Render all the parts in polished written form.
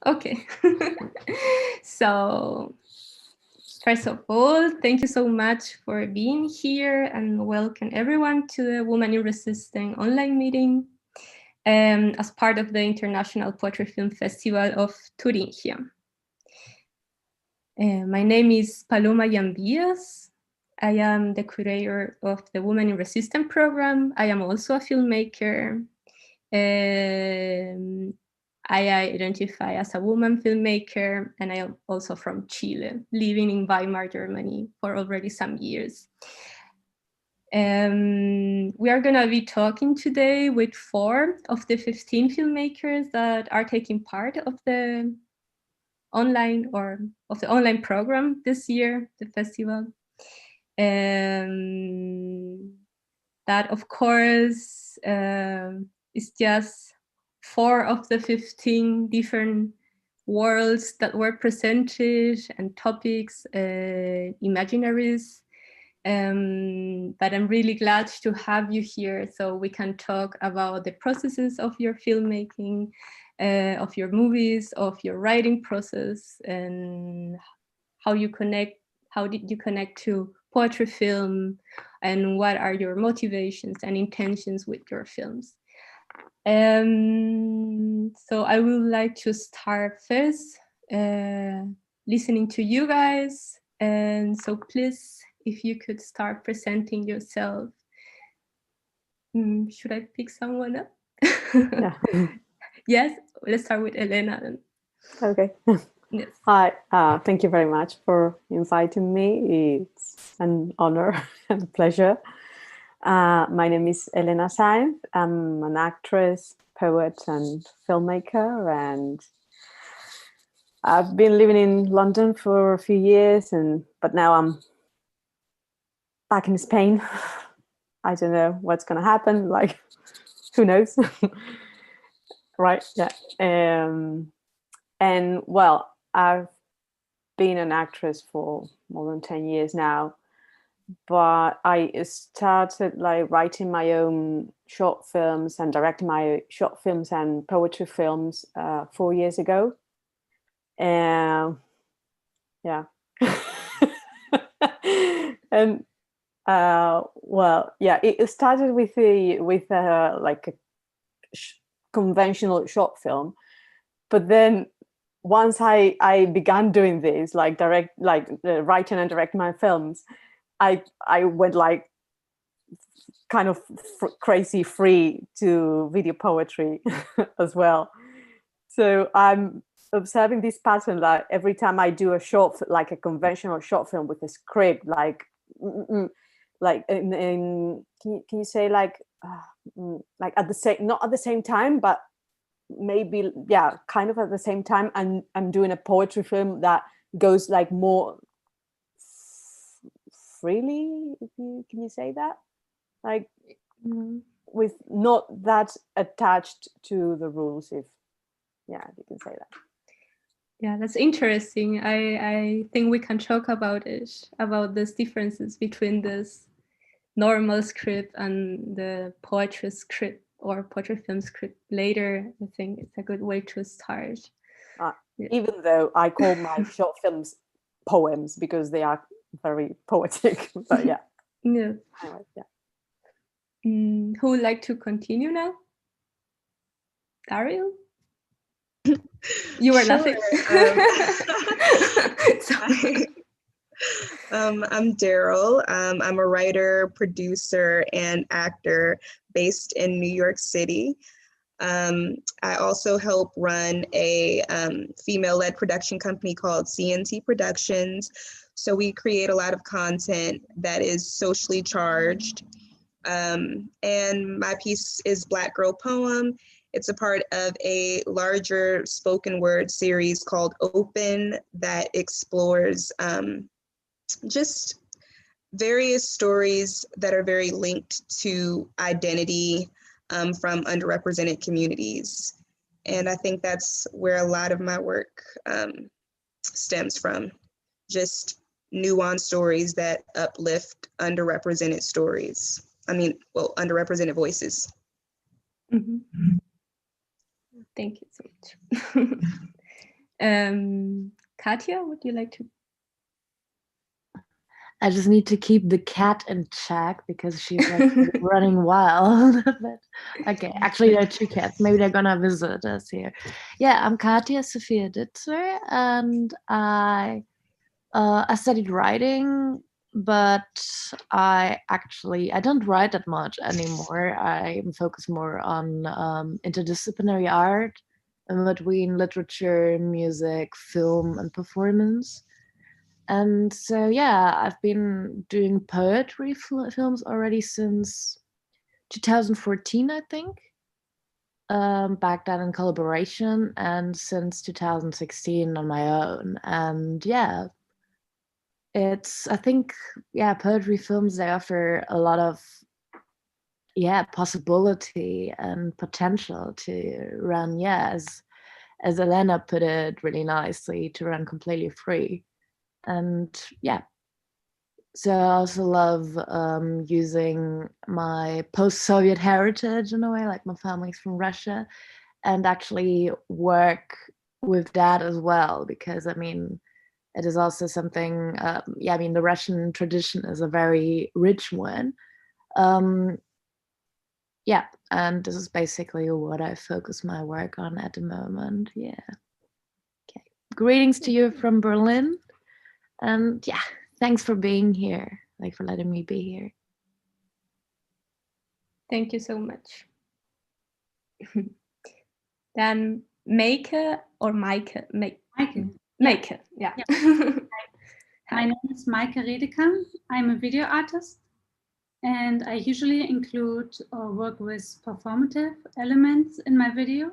Okay. So, first of all, thank you so much for being here and welcome everyone to the Women in Resistance online meeting as part of the International Poetry Film Festival of Thuringia. My name is Paloma Llambias. I am the curator of the Women in Resistance program. I am also a filmmaker. I identify as a woman filmmaker, and I am also from Chile, living in Weimar, Germany for already some years. We are going to be talking today with 4 of the 15 filmmakers that are taking part of the online program this year, the festival. That, of course, is just 4 of the 15 different worlds that were presented and topics, imaginaries. But I'm really glad to have you here so we can talk about the processes of your filmmaking, of your movies, of your writing process, and how did you connect to poetry film, and what are your motivations and intentions with your films. So I would like to start first listening to you guys, and so please, if you could start presenting yourself. Should I pick someone up? Yeah. Yes, let's start with Elena then. Okay. Yes. Hi, thank you very much for inviting me. It's an honor and a pleasure. My name is Elena Sainz. I'm an actress, poet, and filmmaker, and I've been living in London for a few years, but now I'm back in Spain. I don't know what's going to happen. Like, who knows? Right? Yeah. And well, I've been an actress for more than 10 years now, but I started like writing my own short films and directing my short films and poetry films 4 years ago. And yeah. And well, yeah, it started with like a conventional short film, but then once I began doing this, like writing and directing my films, I went like kind of crazy free to video poetry as well. So I'm observing this pattern that every time I do a like a conventional short film with a script, like can you say like at the same, not at the same time, but maybe kind of at the same time, and I'm doing a poetry film that goes like more freely, can you say that, like with not that attached to the rules, if you can say that. Yeah, that's interesting. I think we can talk about it, about these differences between this normal script and the poetry script or poetry film script later. I think it's a good way to start. Even though I call my short films poems because they are very poetic, but yeah. Yeah. Anyway, yeah. Who would like to continue now? Daryl? You were laughing. Sorry. I'm Daryl. I'm a writer, producer, and actor based in New York City. I also help run a female-led production company called CNT Productions. So we create a lot of content that is socially charged. And my piece is Black Girl Poem. It's a part of a larger spoken word series called Open that explores just various stories that are very linked to identity from underrepresented communities. And I think that's where a lot of my work stems from, just nuanced stories that uplift underrepresented stories. Underrepresented voices. Mm-hmm. Thank you so much. Katja, would you like to? I just need to keep the cat in check because she's like running wild. But okay, actually there are 2 cats. Maybe they're gonna visit us here. Yeah, I'm Katja Sophia Ditzer, and I studied writing, but I don't write that much anymore. I'm focused more on interdisciplinary art between literature, music, film, and performance. And so, yeah, I've been doing poetry films already since 2014, I think. Back then in collaboration, and since 2016 on my own. And yeah, I think, yeah, poetry films, they offer a lot of, possibility and potential to run, as Elena put it really nicely, to run completely free. And yeah, so I also love using my post-Soviet heritage in a way, like my family's from Russia, and actually work with that as well, because I mean, it is also something, the Russian tradition is a very rich one. And this is basically what I focus my work on at the moment. Yeah. Okay. Greetings to you from Berlin. And yeah, thanks for being here, like for letting me be here. Thank you so much. Then Meike or Maike? Maike. Meike, yeah. My name is Maike Redekamp. I'm a video artist, and I usually include or work with performative elements in my video.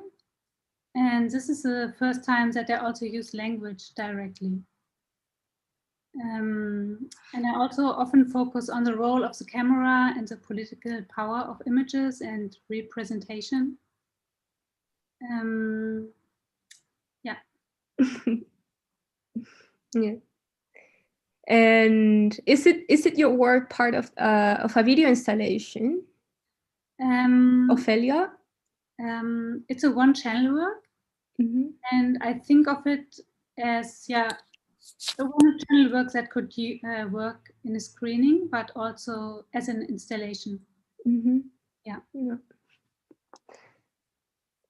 And this is the first time that I also use language directly. And I also often focus on the role of the camera and the political power of images and representation. Yeah. Yeah. And is it your work part of a video installation? Ophelia? It's a one-channel work, and I think of it as a one-channel work that could work in a screening, but also as an installation. Yeah.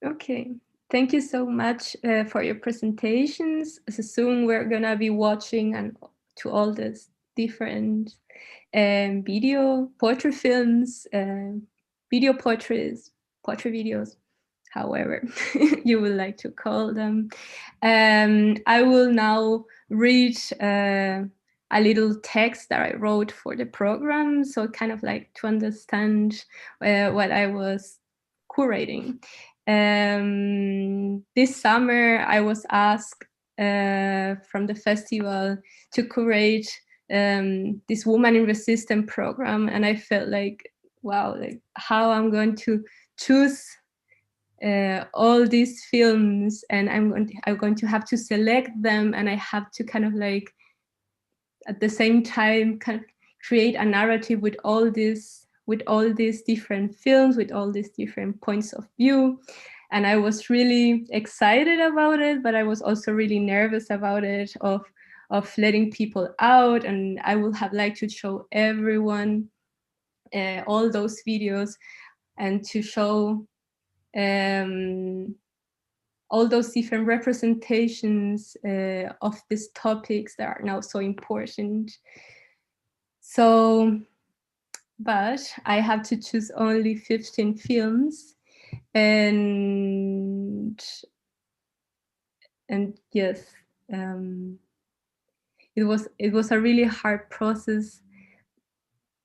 Okay. Thank you so much for your presentations. So soon we're gonna be watching and to all these different video poetry films, video portraits, portrait videos, however you would like to call them. I will now read a little text that I wrote for the program, so kind of like to understand what I was curating. This summer I was asked from the festival to curate this Woman in Resistance program, and I felt like, wow, like how I'm going to choose all these films, and I'm going to have to select them, and I have to kind of like at the same time kind of create a narrative with all these different films, with all these different points of view. And I was really excited about it, but I was also really nervous about it, of letting people out, and I would have liked to show everyone all those videos and to show all those different representations of these topics that are now so important. So, but I have to choose only 15 films, and yes, it was a really hard process,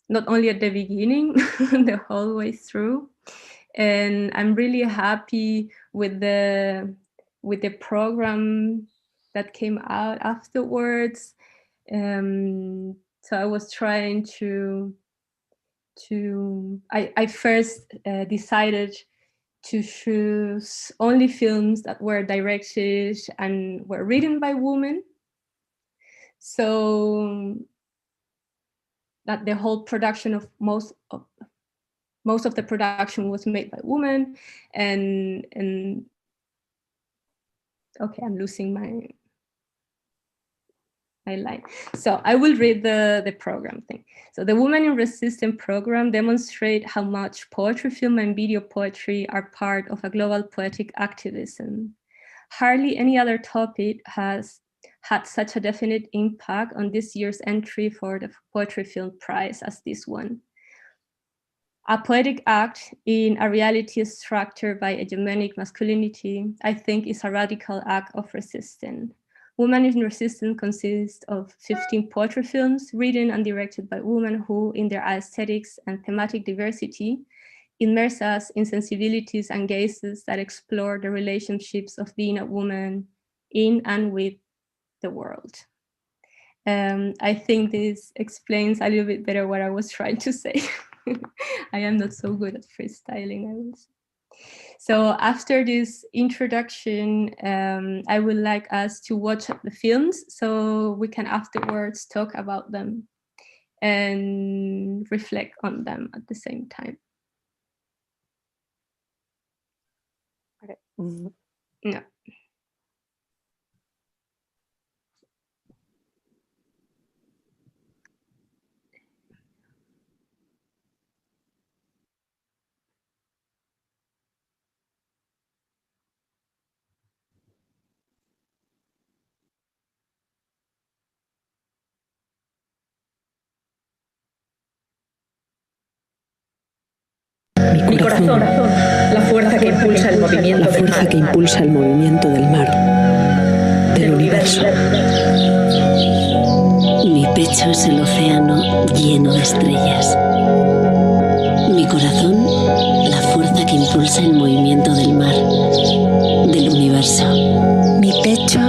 not only at the beginning, the whole way through. And I'm really happy with the program that came out afterwards. So I was trying to I first decided to choose only films that were directed and were written by women, so that the whole production of most of the production was made by women, and Okay, I'm losing my line. So I will read the program thing. So the Women in Resistance program demonstrate how much poetry, film, and video poetry are part of a global poetic activism. Hardly any other topic has had such a definite impact on this year's entry for the Poetry Film Prize as this one. A poetic act in a reality structured by hegemonic masculinity, I think, is a radical act of resistance. Women in Resistance consists of 15 poetry films written and directed by women who, in their aesthetics and thematic diversity, immerse us in sensibilities and gazes that explore the relationships of being a woman in and with the world. I think this explains a little bit better what I was trying to say. I am not so good at freestyling, I will say. So after this introduction, I would like us to watch the films so we can afterwards talk about them and reflect on them at the same time. Okay. No. Mi corazón, la fuerza que impulsa el movimiento del mar, del universo. Mi pecho es el océano lleno de estrellas. Mi corazón, la fuerza que impulsa el movimiento del mar, del universo. Mi pecho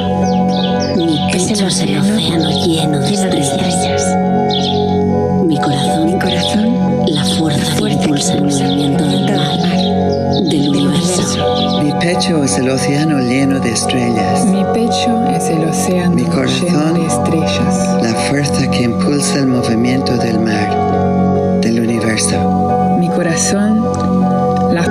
es el océano lleno de estrellas. Mi corazón, la fuerza que impulsa el movimiento del mar, del universo. Mi pecho es el océano lleno de estrellas. Mi pecho es el océano Mi corazón, lleno de estrellas. la fuerza que impulsa el movimiento del mar, del universo. Mi corazón, la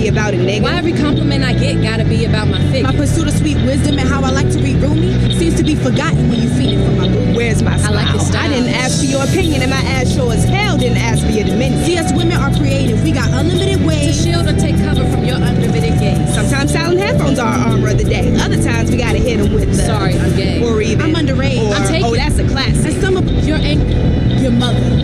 about a nigga. Why every compliment I get gotta be about my figure? My pursuit of sweet wisdom and how I like to read Rumi seems to be forgotten when you feed it from my boo. Where's my smile? I like your style. I didn't ask for your opinion and my ass sure as hell didn't ask for your dominion. See, us women are creative. We got unlimited ways to shield or take cover from your unlimited gaze. Sometimes silent headphones are our armor of the day. Other times we gotta hit them with the sorry, I'm gay. Or even I'm underage. Or, I'm taking oh, that's a classic. And some of your anchor, your mother.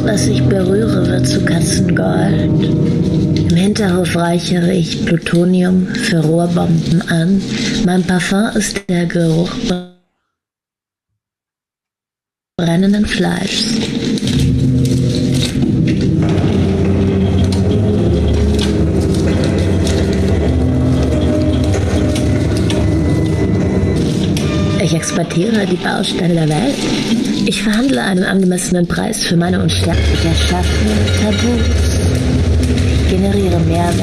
Was ich berühre, wird zu Katzengold. Im Hinterhof reichere ich Plutonium für Rohrbomben an. Mein Parfum ist der Geruch brennenden Fleischs. Ich exportiere die Bausteine der Welt. Ich verhandle einen angemessenen Preis für meine Unsterblichkeit. Ich erschaffe Tabus. Ich generiere Mehrwert.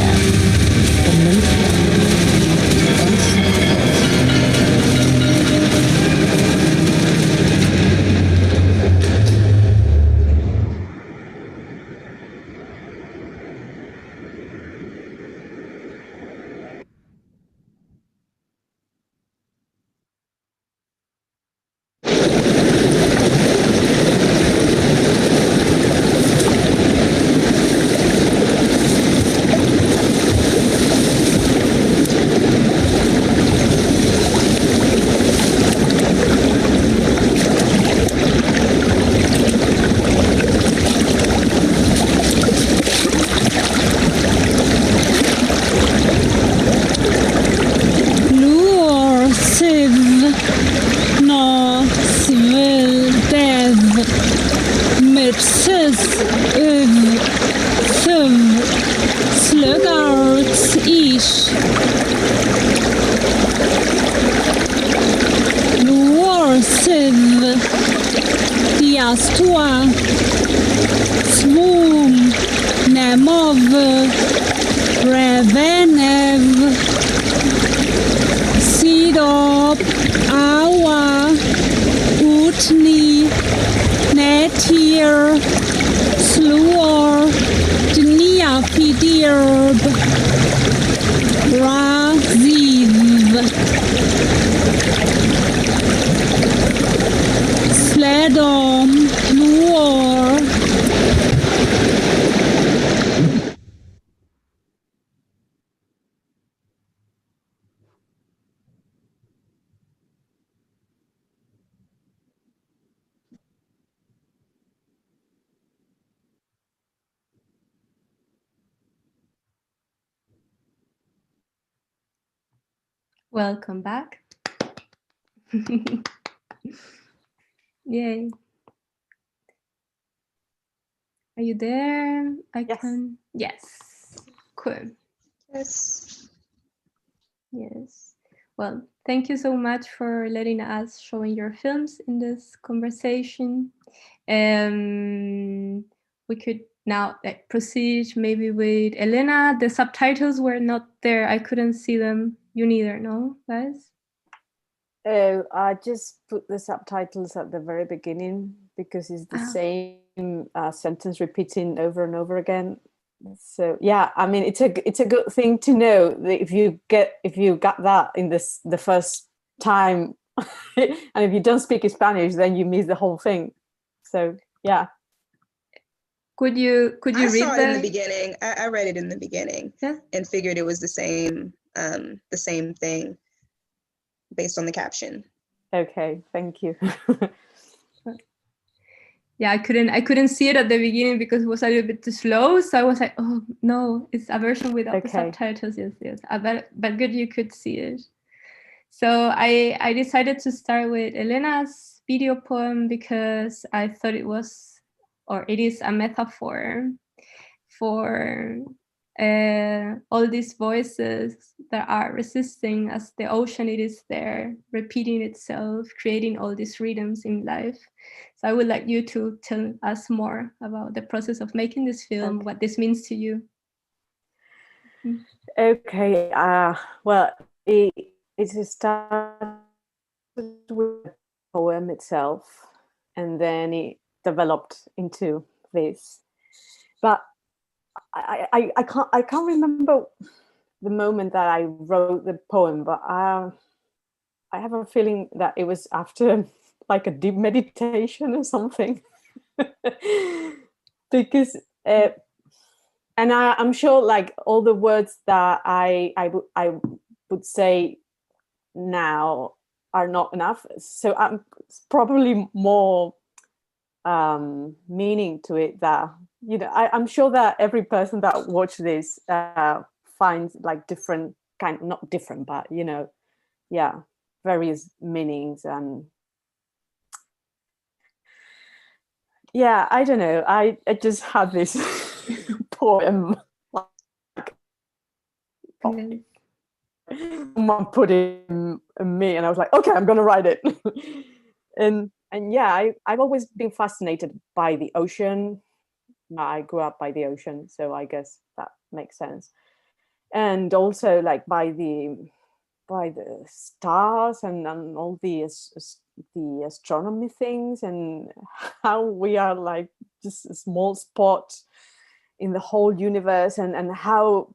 Sis, Siv, Slugarts, Ish, Luor, Siv, Diastua, Swoom, Nemov, Revenev, Sidop, Awa, Utni, Netir, Sluor, Dniafidirb, Raziv, Sledom, Luor, Welcome back. Yay. Are you there? Can. Yes. Cool. Yes. Yes. Well, thank you so much for letting us showing your films in this conversation. We could now proceed maybe with Elena. The subtitles were not there. I couldn't see them. You neither, no, guys? I just put the subtitles at the very beginning because it's the same sentence repeating over and over again. So yeah, I mean it's a good thing to know that if you got that in the first time, and if you don't speak Spanish, then you miss the whole thing. So yeah. Could you read I saw it in that? the beginning. I read it in the beginning and figured it was the same thing based on the caption. Okay, thank you. Yeah, I couldn't see it at the beginning because it was a little bit too slow. So I was like, oh no, it's a version without the subtitles. Yes. But good you could see it. So I decided to start with Elena's video poem because I thought it was, or it is, a metaphor for all these voices that are resisting as the ocean. It is there, repeating itself, creating all these rhythms in life. So I would like you to tell us more about the process of making this film, what this means to you. Okay, well, it started with the poem itself, and then it developed into this. But I can't remember the moment that I wrote the poem, but I have a feeling that it was after like a deep meditation or something. Because and I'm sure like all the words that I would say now are not enough, so I'm probably more meaning to it that, you know, I'm sure that every person that watched this finds like different kind, not different, but you know, yeah, various meanings. And yeah, I don't know, I just had this poem like someone put it in me, and I was like, okay, I'm gonna write it. and yeah, I've always been fascinated by the ocean. I grew up by the ocean, so I guess that makes sense. And also like by the stars and all the astronomy things, and how we are like just a small spot in the whole universe, and how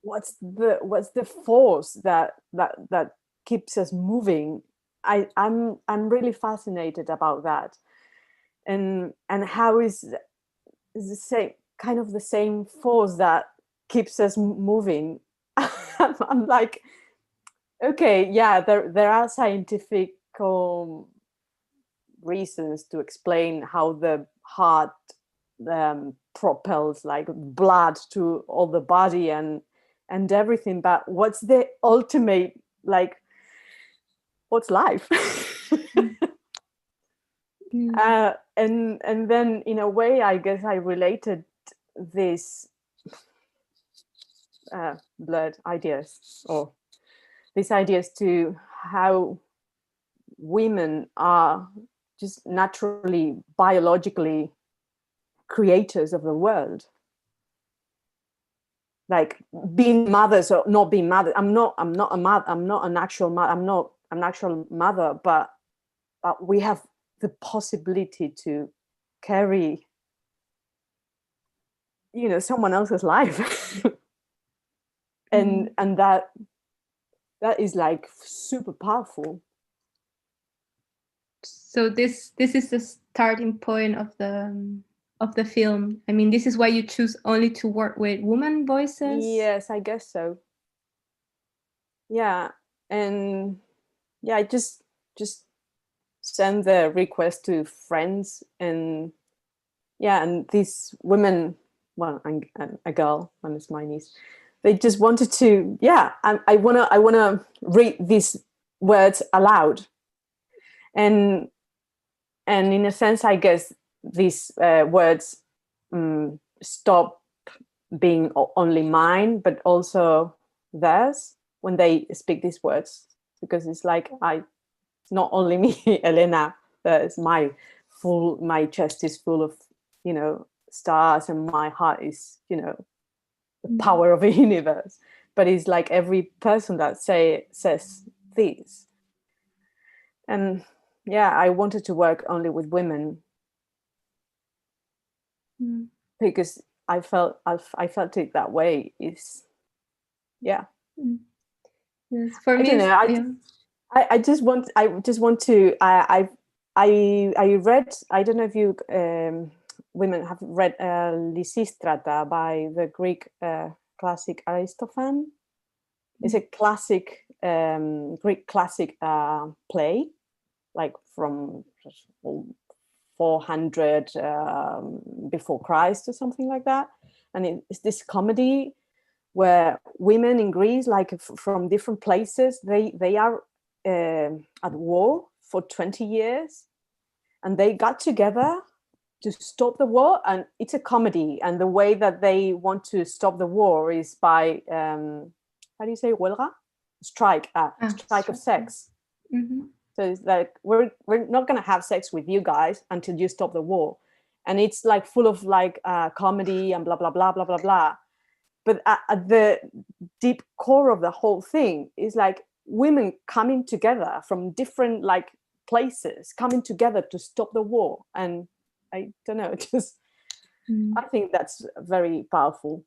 what's the force that keeps us moving. I'm really fascinated about that, and how is the same kind of the same force that keeps us moving. I'm like, okay, yeah, there are scientific reasons to explain how the heart propels like blood to all the body and everything, but what's the ultimate, like, what's life? And then in a way, I guess I related this blurred ideas, or these ideas, to how women are just naturally, biologically creators of the world. Like being mothers or not being mothers. I'm not a mother. I'm not an actual mother. I'm not an actual mother, but we have the possibility to carry, someone else's life. and that is like super powerful. So this is the starting point of the film. I mean, this is why you choose only to work with woman voices? Yes, I guess so. Yeah. And yeah, I just send the request to friends, and these women, well, and a girl, one is my niece, they just wanted to, I wanna read these words aloud. And in a sense, I guess these words stop being only mine, but also theirs when they speak these words, because it's like it's not only me, Elena. It's my chest is full of stars, and my heart is the power of the universe. But it's like every person that says these, and I wanted to work only with women because I felt it that way. Is Yes, for me, I just want to. I read. I don't know if you women have read Lysistrata by the Greek classic Aristophanes. It's a classic Greek classic play, like from 400 before Christ or something like that. And it's this comedy where women in Greece, like from different places, they are at war for 20 years, and they got together to stop the war. And it's a comedy, and the way that they want to stop the war is by how do you say huelga? Strike of sex. Mm-hmm. So it's like we're not gonna have sex with you guys until you stop the war. And it's like full of like comedy and blah blah blah blah blah blah. But at the deep core of the whole thing is like women coming together from different like places, coming together to stop the war. And I don't know, I think that's very powerful.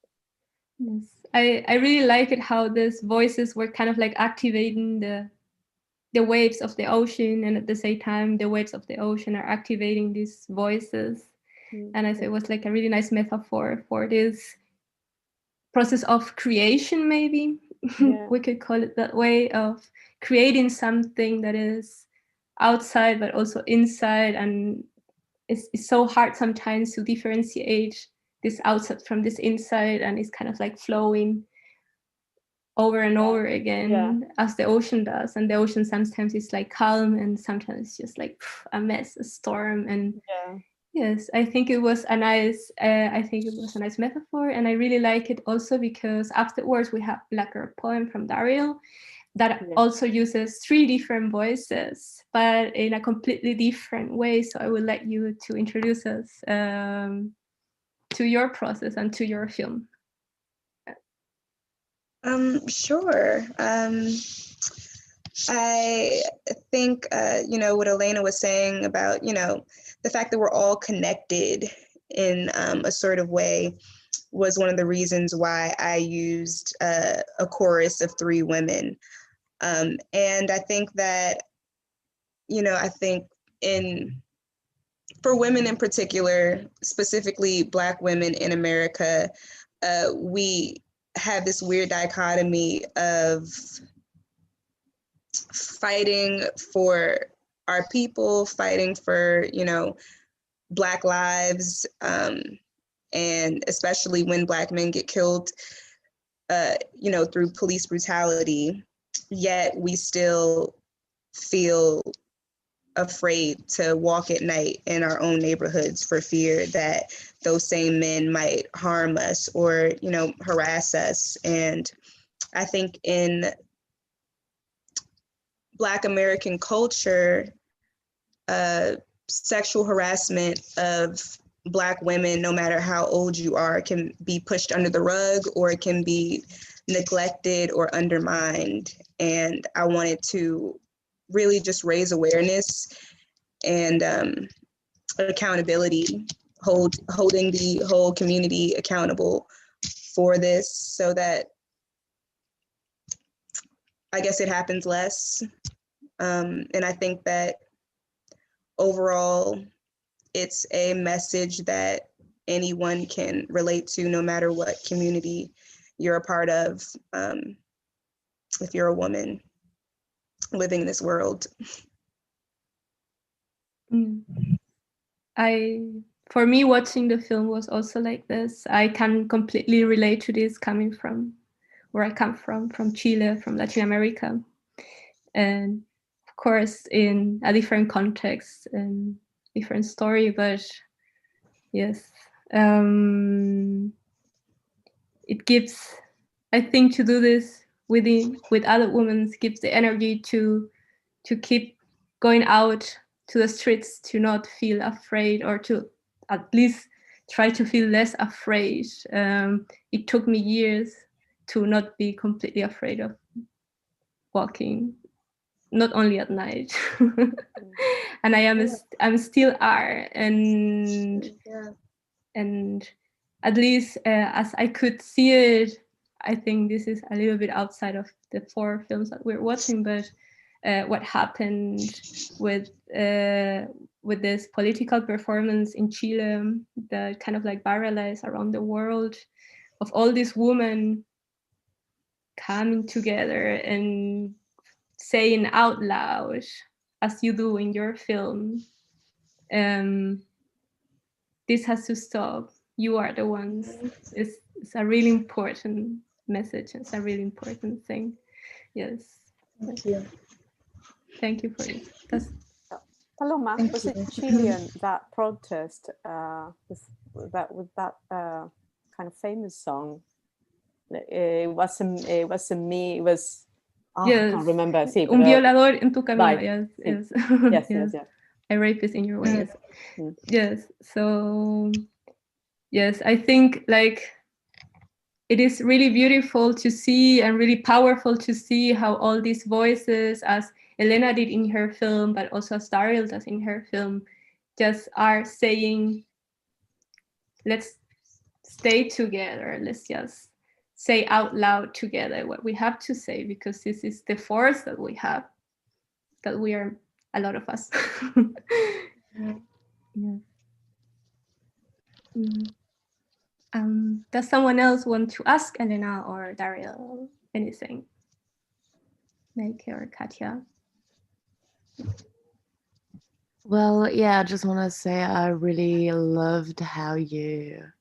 Yes, I really like it how these voices were kind of like activating the waves of the ocean, and at the same time the waves of the ocean are activating these voices. And I thought it was like a really nice metaphor for this process of creation, maybe we could call it that way, of creating something that is outside but also inside. And it's so hard sometimes to differentiate this outside from this inside, and it's kind of like flowing over and over again as the ocean does. And the ocean sometimes is like calm, and sometimes it's just like a mess, a storm. And yes, I think it was a nice metaphor. And I really like it also because afterwards we have like a poem from Daryl that also uses 3 different voices, but in a completely different way. So I would like you to introduce us to your process and to your film. Sure. I think, what Elena was saying about, the fact that we're all connected in a sort of way was one of the reasons why I used a chorus of 3 women. And I think that, for women in particular, specifically Black women in America, we have this weird dichotomy of fighting for our people, fighting for, Black lives, and especially when Black men get killed, through police brutality, yet we still feel afraid to walk at night in our own neighborhoods for fear that those same men might harm us or, you know, harass us. And I think in Black American culture, sexual harassment of Black women, no matter how old you are, can be pushed under the rug or it can be neglected or undermined. And I wanted to really just raise awareness and accountability, holding the whole community accountable for this so that I guess it happens less. And I think that overall, it's a message that anyone can relate to, no matter what community you're a part of, if you're a woman living in this world. For me, watching the film was also like this. I can completely relate to this, coming from where I come from Chile, from Latin America. And of course, in a different context and different story, but yes, it gives, I think, to do this with other women gives the energy to keep going out to the streets, to not feel afraid, or to at least try to feel less afraid. It took me years to not be completely afraid of walking, not only at night. And I'm still are, and at least as I could see it, I think this is a little bit outside of the 4 films that we're watching, but what happened with this political performance in Chile that kind of like viralized around the world, of all these women coming together and saying out loud, as you do in your film, this has to stop. You are the ones. It's a really important message. It's a really important thing. Yes. Thank you. Thank you for this. Paloma, was it Chilean, that protest with that kind of famous song? It wasn't me. It was. Oh, yes. I can't remember. Sí, Un violador en tu camino. Right. Yes. Yes. A rapist in your way. Yes. So, yes, I think like it is really beautiful to see and really powerful to see how all these voices, as Elena did in her film, but also as Daryl does in her film, just are saying, let's stay together. Let's just say out loud together what we have to say, because this is the force that we have, that we are, a lot of us. Yeah. Does someone else want to ask Elena or Daryl anything? Meike or Katja? Well, yeah, I just want to say I really loved how you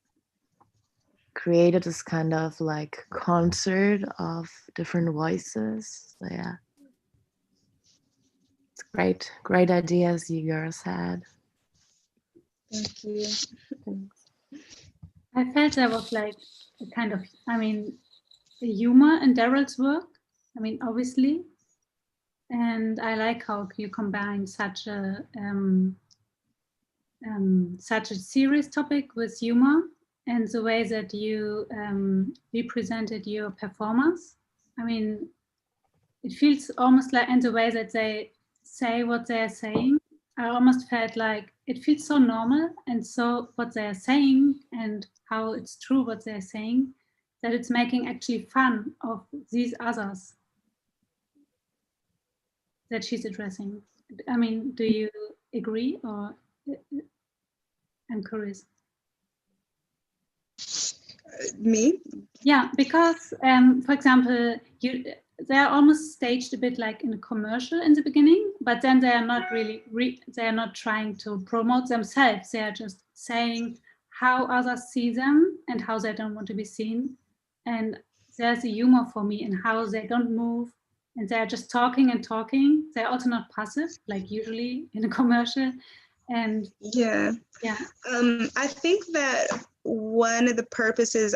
created this kind of like concert of different voices. So yeah, it's great ideas you girls had. Thank you. Thanks. I felt there was like a kind of, the humor in Daryl's work. Obviously, and I like how you combine such a serious topic with humor, and the way that you represented your performers. It feels almost like, in the way that they say what they're saying, I almost felt like it feels so normal, and so what they're saying and how it's true what they're saying, that it's making actually fun of these others that she's addressing. Do you agree, or I'm curious? Me? Yeah, because for example, they're almost staged a bit like in a commercial in the beginning, but then they are not really, they are not trying to promote themselves. They are just saying how others see them and how they don't want to be seen. And there's a humor for me in how they don't move and they're just talking and talking. They're also not passive, like usually in a commercial. And yeah. I think that one of the purposes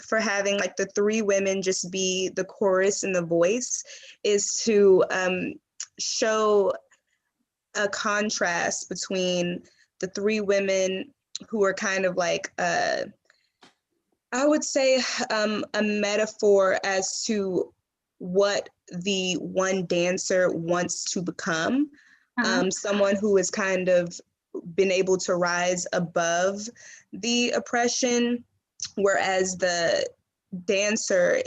for having like the three women just be the chorus and the voice is to show a contrast between the three women who are kind of like I would say a metaphor as to what the one dancer wants to become. Someone who has kind of been able to rise above the oppression, whereas the dancer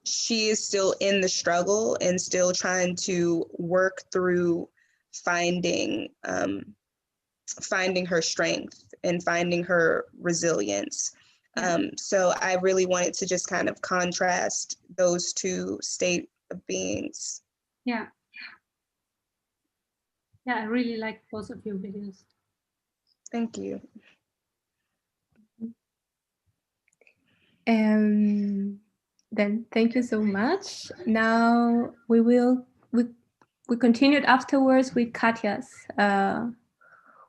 she is still in the struggle and still trying to work through finding her strength and finding her resilience. So I really wanted to just kind of contrast those two state of beings. Yeah, I really like both of your videos. Thank you. Then thank you so much. Now we continued afterwards with Katya's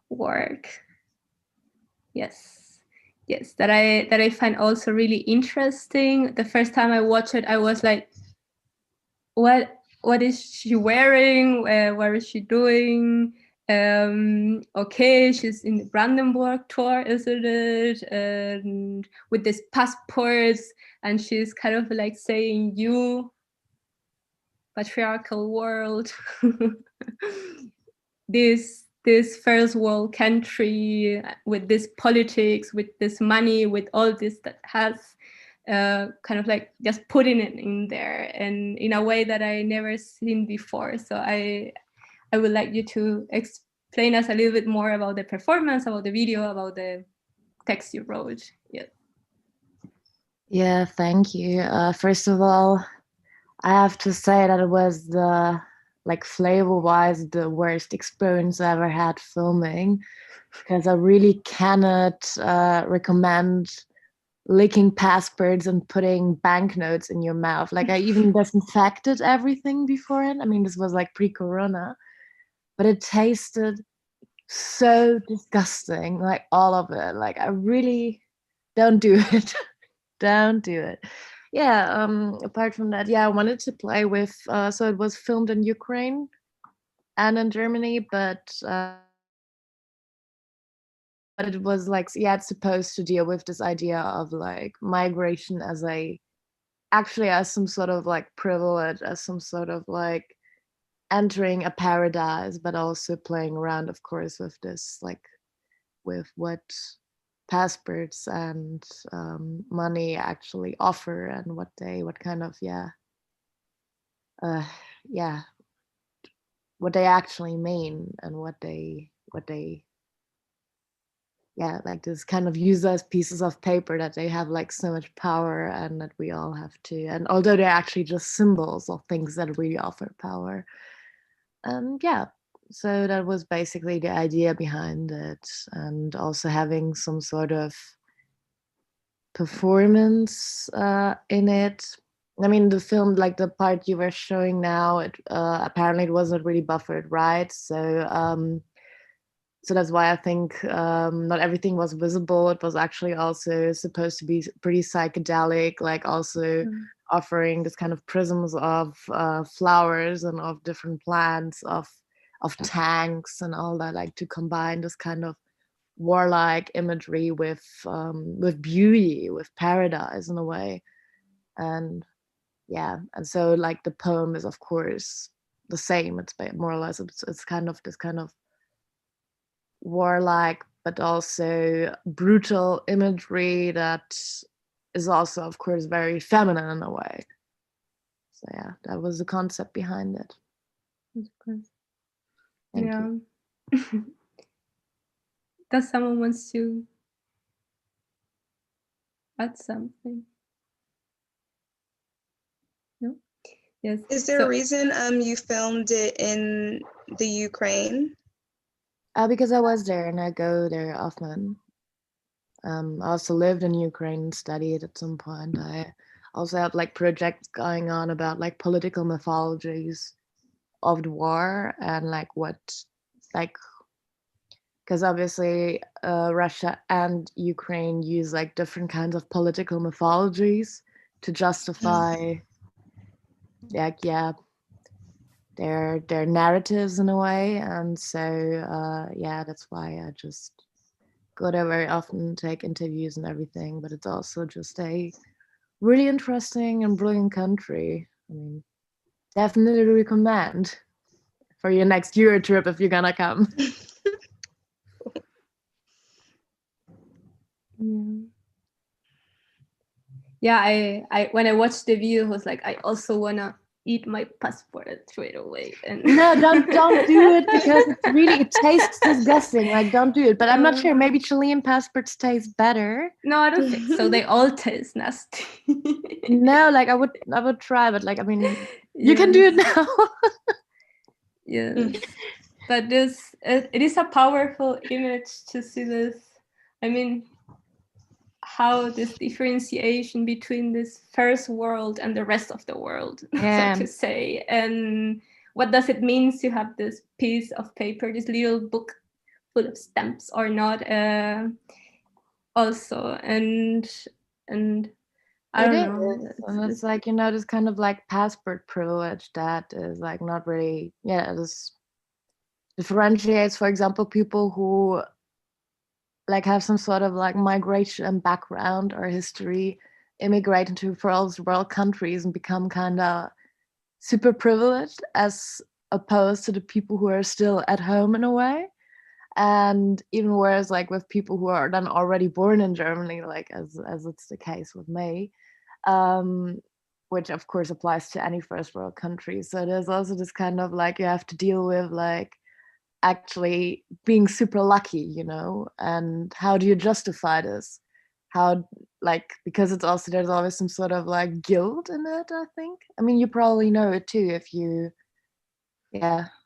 work. Yes, that I find also really interesting. The first time I watched it, I was like, what is she wearing? What is she doing? Okay, she's in the Brandenburg tour, isn't it? And with these passports, and she's kind of like saying, "You patriarchal world, this first world country with this politics, with this money, with all this that has." Kind of like just putting it in there and in a way that I never seen before. So I would like you to explain us a little bit more about the performance, about the video, about the text you wrote. Yeah, thank you. First of all, I have to say that it was flavor-wise, the worst experience I ever had filming, because I really cannot recommend licking passports and putting banknotes in your mouth. Like, I even disinfected everything beforehand. I mean, this was like pre-corona, but it tasted so disgusting, like all of it. Like, I really don't do it. Don't do it. Yeah, apart from that, yeah, I wanted to play with, so it was filmed in Ukraine and in Germany, but it was like, yeah, it's supposed to deal with this idea of like migration as some sort of like privilege, as some sort of like entering a paradise, but also playing around, of course, with this, like with what passports and money actually offer and what kind of what they actually mean and what they like this kind of use as pieces of paper, that they have like so much power and that we all have to, and although they're actually just symbols of things that really offer power. So that was basically the idea behind it, and also having some sort of performance in it. I mean, the film, like the part you were showing now, apparently it wasn't really buffered, right? So that's why I think not everything was visible. It was actually also supposed to be pretty psychedelic, like also offering this kind of prisms of flowers and of different plants, of tanks and all that, like to combine this kind of warlike imagery with beauty, with paradise in a way. And so like the poem is of course the same. It's more or less it's kind of this kind of warlike but also brutal imagery that is also of course very feminine in a way. So yeah, that was the concept behind it. Thank you. Does someone wants to add something? No? Yes. Is there a reason you filmed it in the Ukraine? Because I was there and I go there often. I also lived in Ukraine and studied at some point. I also have like projects going on about like political mythologies of the war and like what, like, because obviously Russia and Ukraine use like different kinds of political mythologies to justify like their narratives in a way. And so that's why I just go there very often, take interviews and everything. But it's also just a really interesting and brilliant country. I mean, definitely recommend for your next Euro trip if you're gonna come. Yeah, I when I watched the video, I was like, I also wanna eat my passport straight away. And no, don't do it, because it tastes disgusting. Like, don't do it. But I'm not sure. Maybe Chilean passports taste better. No, I don't think so. They all taste nasty. No, like I would try, but like I mean, you can do it now. Yes, but it is a powerful image to see this. I mean, how this differentiation between this first world and the rest of the world, so to say, and what does it mean to have this piece of paper, this little book full of stamps or not, also, and I don't know. And it's like, you know, this kind of like passport privilege that is like not really, this differentiates, for example, people who like have some sort of like migration background or history, immigrate into first world countries and become kind of super privileged, as opposed to the people who are still at home in a way. And even whereas like with people who are then already born in Germany, like as it's the case with me, which of course applies to any first world country. So there's also this kind of like, you have to deal with like actually being super lucky, you know, and how do you justify this? How, like, because it's also, there's always some sort of like guilt in it, I think. I mean, you probably know it too if you,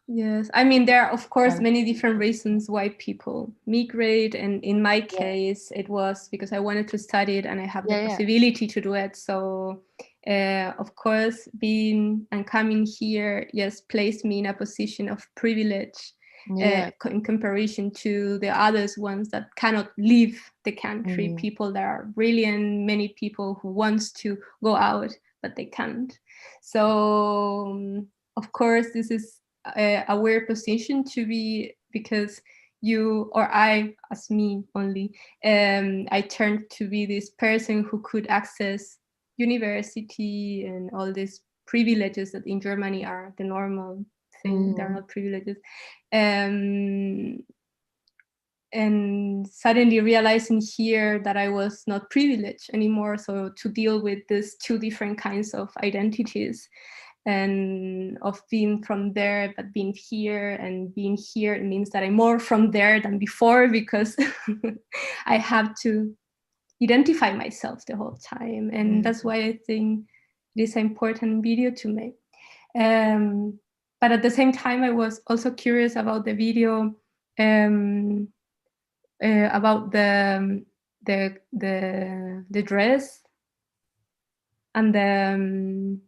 Yes, I mean, there are of course many different reasons why people migrate, and in my case it was because I wanted to study it and I have the possibility to do it. So of course being and coming here placed me in a position of privilege in comparison to the others ones that cannot leave the country. People that are brilliant, many people who wants to go out but they can't. So of course this is a weird position to be, because you or I, as me only, I turned to be this person who could access university and all these privileges that in Germany are the normal thing. They're not privileges. And suddenly realizing here that I was not privileged anymore. So to deal with these two different kinds of identities, and of being from there but being here, and being here, it means that I'm more from there than before, because I have to identify myself the whole time. And that's why I think it is an important video to make. But at the same time, I was also curious about the video, about the dress and the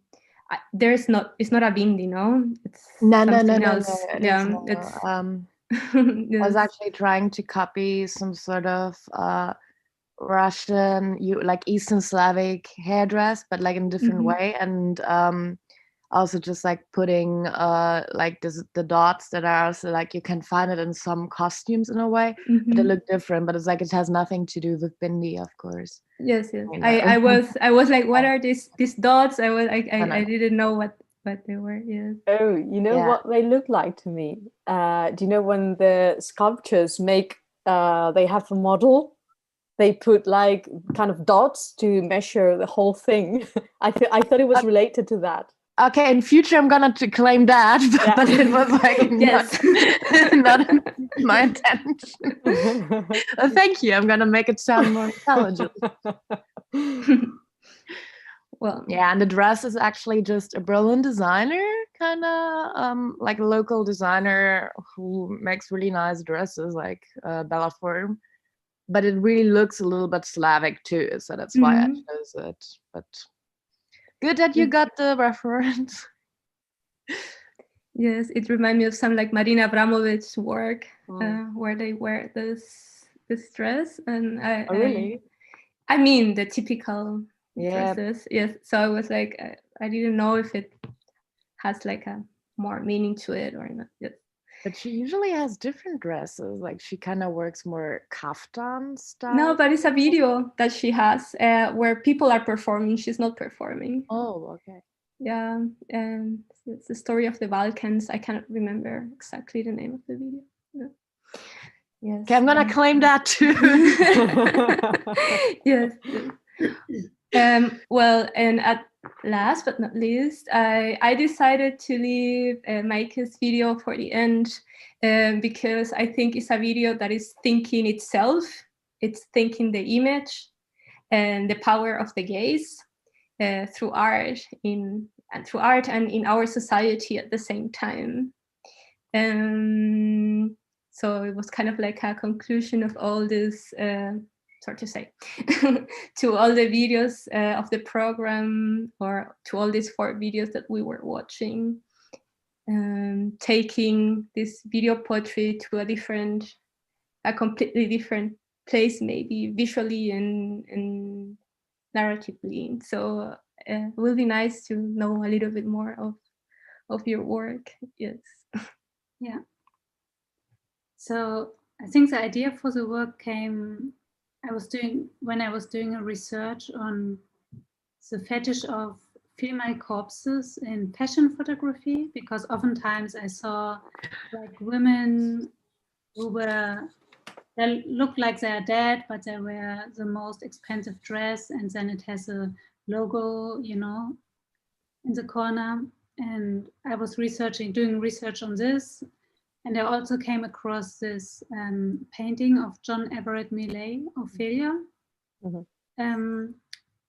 it's not a bindi, no? It's something else. I was actually trying to copy some sort of Russian, like Eastern Slavic hairdress, but like in a different way, and also just like putting like the dots that are also like, you can find it in some costumes in a way, but they look different. But it's like, it has nothing to do with bindi, of course. Yes. I was like, what are these dots? I didn't know what they were. Yes. Oh, you know what they look like to me? Do you know when the sculptures make they have a model, they put like kind of dots to measure the whole thing? I thought it was related to that. Okay, in future I'm gonna claim that, but it was like not my intention. Thank you. I'm gonna make it sound more intelligent. Well, and the dress is actually just a Berlin designer, kind of like a local designer who makes really nice dresses, like Bella Form. But it really looks a little bit Slavic too, so that's why I chose it. But Good that you got the reference. Yes, it reminds me of some like Marina Abramovich's work, where they wear this dress, and really? I mean the typical Yeah. dresses. Yes, so I was like, I didn't know if it has like a more meaning to it or not. Yes. But she usually has different dresses. Like she kind of works more kaftan style. No, but it's a video that she has where people are performing. She's not performing. Oh, okay. Yeah, and it's the story of the Balkans. I cannot remember exactly the name of the video. No. Yes. Okay, I'm gonna claim that too. Yes. Well, and at last but not least, I decided to leave Maike's video for the end because I think it's a video that is thinking itself. It's thinking the image and the power of the gaze through art and in our society at the same time. So it was kind of like a conclusion of all this, sort to say, to all the videos of the program, or to all these 4 videos that we were watching, taking this video poetry to a completely different place, maybe visually and narratively. So it will be nice to know a little bit more of your work. Yes. Yeah. So I think the idea for the work came when I was doing a research on the fetish of female corpses in fashion photography, because oftentimes I saw like women who they look like they're dead, but they wear the most expensive dress, and then it has a logo, you know, in the corner. And I was doing research on this. And I also came across this painting of John Everett Millais, Ophelia,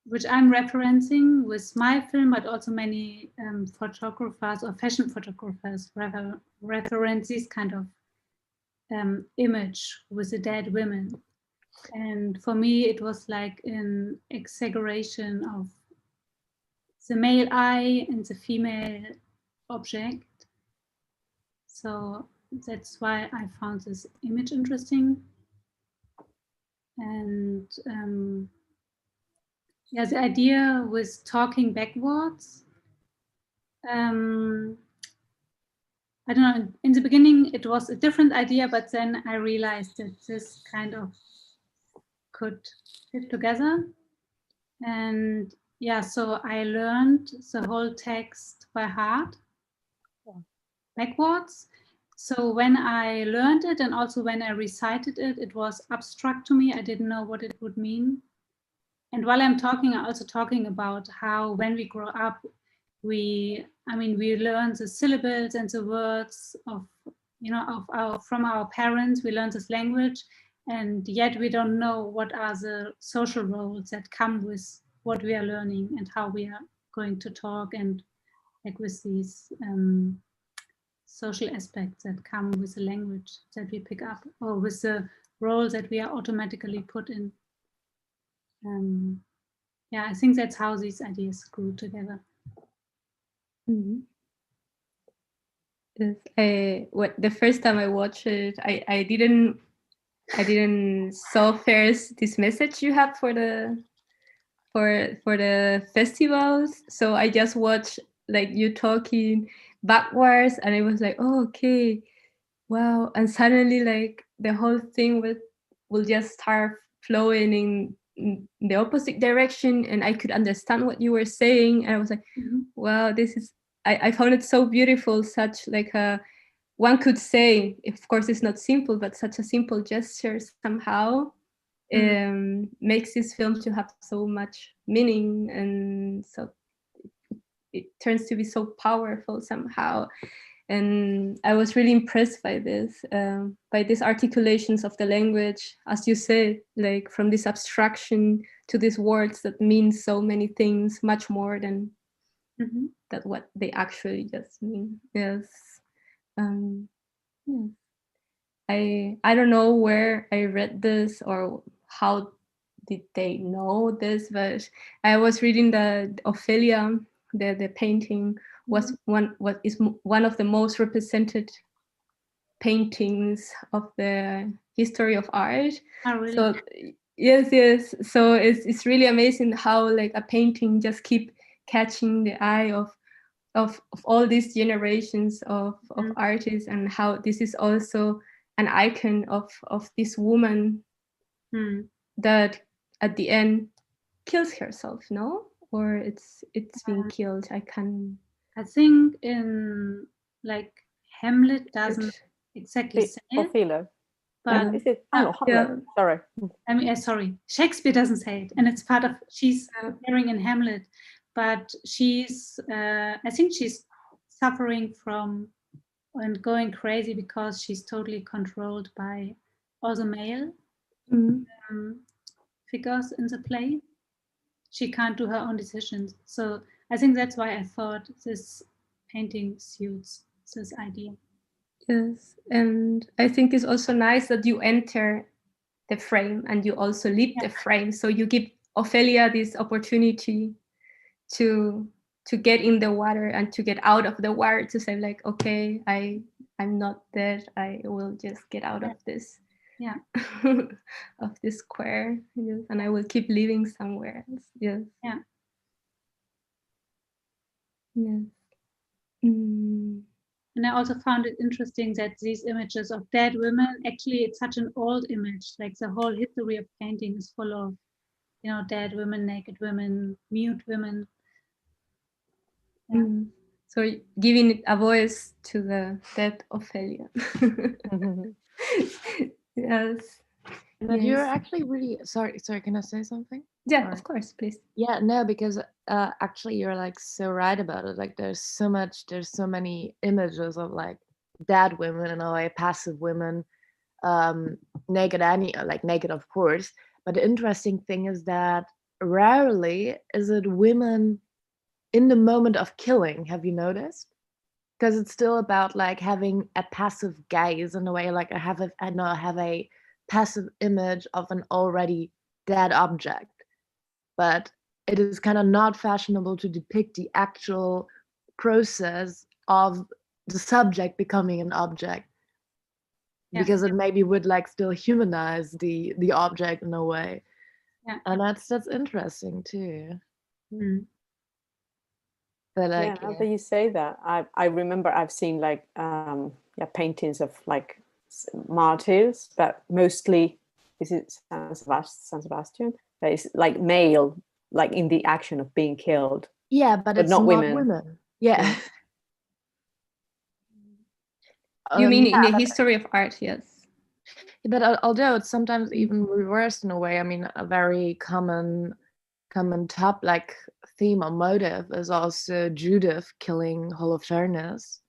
which I'm referencing with my film, but also many photographers or fashion photographers reference this kind of image with the dead women. And for me, it was like an exaggeration of the male eye and the female object. So that's why I found this image interesting. And yeah, the idea with talking backwards, I don't know, in the beginning it was a different idea, but then I realized that this kind of could fit together. And yeah, so I learned the whole text by heart, backwards. So when I learned it, and also when I recited it, it was abstract to me. I didn't know what it would mean. And while I'm talking, I'm also talking about how when we grow up, we learn the syllables and the words from our parents. We learn this language, and yet we don't know what are the social roles that come with what we are learning and how we are going to talk, and like with these social aspects that come with the language that we pick up, or with the role that we are automatically put in. Yeah, I think that's how these ideas grew together. Mm-hmm. Yes, the first time I watched it, I didn't saw first this message you have for the festivals. So I just watched like you talking backwards, and I was like, oh, okay, wow. And suddenly like the whole thing will just start flowing in the opposite direction, and I could understand what you were saying. And I was like, wow, this is, I found it so beautiful, such like one could say, of course it's not simple, but such a simple gesture somehow makes this film to have so much meaning, and so it turns to be so powerful somehow. And I was really impressed by these articulations of the language, as you said, like from this abstraction to these words that mean so many things, much more than that what they actually just mean. Yes. I don't know where I read this or how did they know this, but I was reading the Ophelia, the painting was one of the most represented paintings of the history of art. Oh, really? So yes. So it's really amazing how like a painting just keep catching the eye of all these generations of artists, and how this is also an icon of this woman that at the end kills herself, no? Or it's being killed. I think in like Hamlet doesn't exactly say it. Ophelia. But is it? Oh, no, Hamlet. Sorry. I mean, sorry. Shakespeare doesn't say it, and it's part of she's appearing in Hamlet, but she's I think she's suffering from and going crazy because she's totally controlled by other male figures in the play. She can't do her own decisions. So I think that's why I thought this painting suits this idea. Yes, and I think it's also nice that you enter the frame and you also leave the frame. So you give Ophelia this opportunity to get in the water and to get out of the water, to say like, okay, I'm not dead. I will just get out of this. Yeah. Of this square, yes, and I will keep living somewhere else. Yes. Yeah. Yes. And I also found it interesting that these images of dead women, actually it's such an old image, like the whole history of painting is full of, you know, dead women, naked women, mute women. Yeah. So giving it a voice to the dead Ophelia. Yes. But you're actually really sorry. Can I say something? Yeah, of course, please. Yeah, no, because actually you're like so right about it. Like there's so many images of like dead women in a way, passive women, naked of course. But the interesting thing is that rarely is it women in the moment of killing. Have you noticed? Because it's still about like having a passive gaze in a way, like I have a passive image of an already dead object, but it is kind of not fashionable to depict the actual process of the subject becoming an object, because it maybe would like still humanize the object in a way. And that's interesting too. But like, now that you say that, I remember I've seen like paintings of like martyrs, but mostly is it San Sebastian? That is like male, like in the action of being killed. Yeah, but it's not women. Yeah. You mean in the history of art? Yes. But although it's sometimes even reversed in a way, I mean, a very common top like theme or motive is also Judith killing Holofernes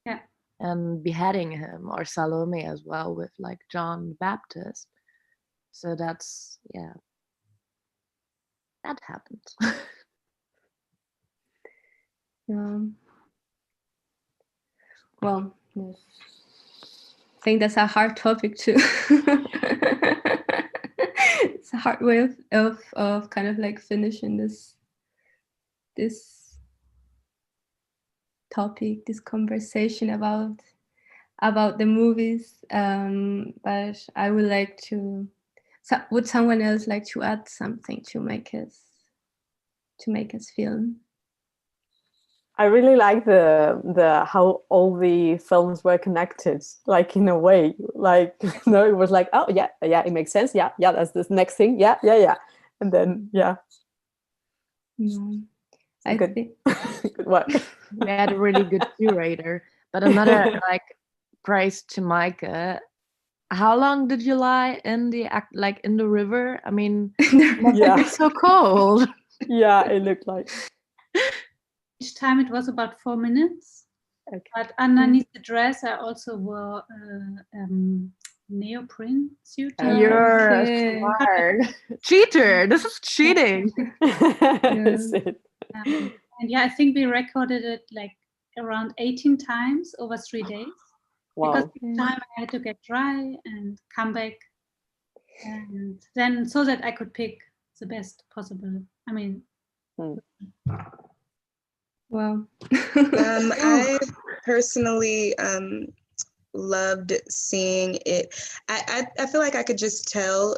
and beheading him, or Salome as well with like John the Baptist. So that's that happens. Well, yes. I think that's a hard topic too. It's a hard way of kind of like finishing this topic, this conversation about the movies. But I would like to. Would someone else like to add something to make us feel? I really like the how all the films were connected, like in a way, like it was like, oh yeah, it makes sense, yeah, that's the next thing, yeah, and then I good. think good work. We had a really good curator. But another like praise to Micah. How long did you lie in the river? I mean, it's so cold. Yeah, it looked like. Each time it was about 4 minutes. Okay. But underneath the dress, I also wore a neoprene suit. You're smart. Cheater. This is cheating. That's it. And I think we recorded it like around 18 times over 3 days. Wow. Because each time I had to get dry and come back, and then so that I could pick the best possible. I mean, Wow. I personally loved seeing it. I feel like I could just tell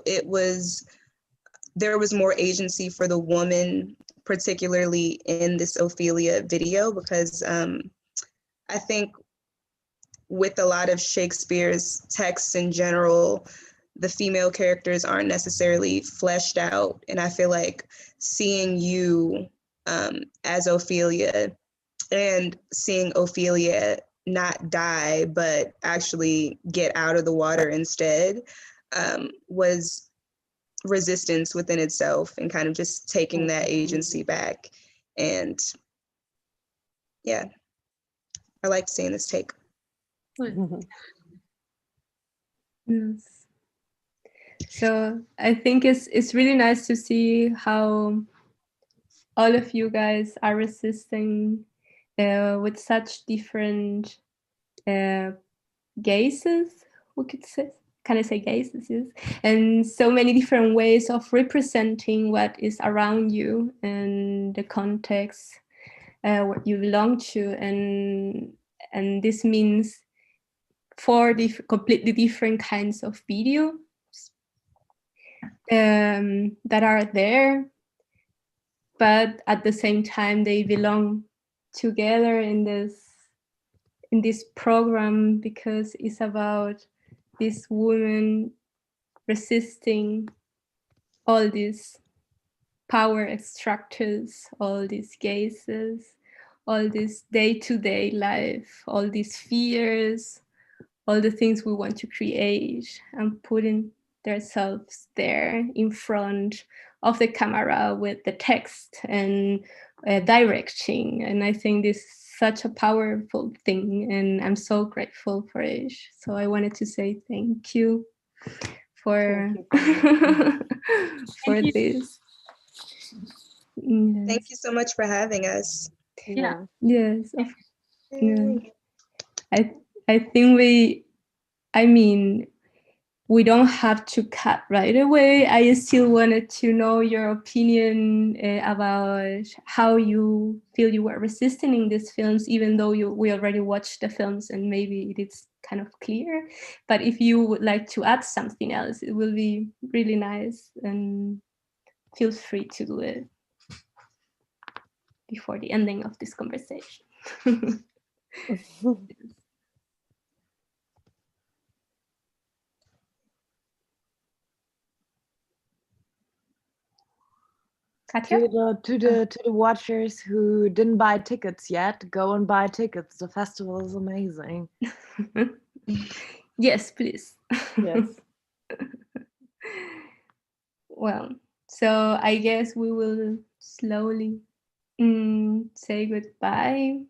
there was more agency for the woman, particularly in this Ophelia video, because I think with a lot of Shakespeare's texts in general, the female characters aren't necessarily fleshed out. And I feel like seeing you as Ophelia and seeing Ophelia not die, but actually get out of the water instead, was resistance within itself, and kind of just taking that agency back. And yeah, I liked seeing this take. Yes. So I think it's really nice to see how all of you guys are resisting with such different gazes, we could say. Can I say gazes? Yes. And so many different ways of representing what is around you and the context what you belong to, and this means 4 completely different kinds of videos that are there, but at the same time they belong together in this program, because it's about this woman resisting all these power structures, all these gazes, all this day-to-day life, all these fears, all the things we want to create, and putting themselves there in front of the camera with the text and directing. And I think this is such a powerful thing, and I'm so grateful for it. So I wanted to say thank you for for this. Yes. Thank you so much for having us. Yeah. Yes. Yeah. I think we don't have to cut right away. I still wanted to know your opinion about how you feel you were resisting in these films, even though we already watched the films and maybe it is kind of clear. But if you would like to add something else, it will be really nice, and feel free to do it before the ending of this conversation. Katja? To the watchers who didn't buy tickets yet, go and buy tickets. The festival is amazing. Yes, please. Yes. Well, so I guess we will slowly say goodbye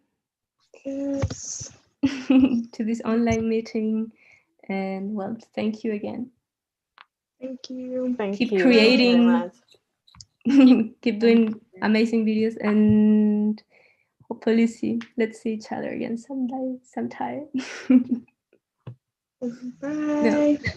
Yes. to this online meeting. And well, thank you again. Thank you. Keep you creating, very much. keep doing amazing videos, and hopefully let's see each other again sometime. Bye. No.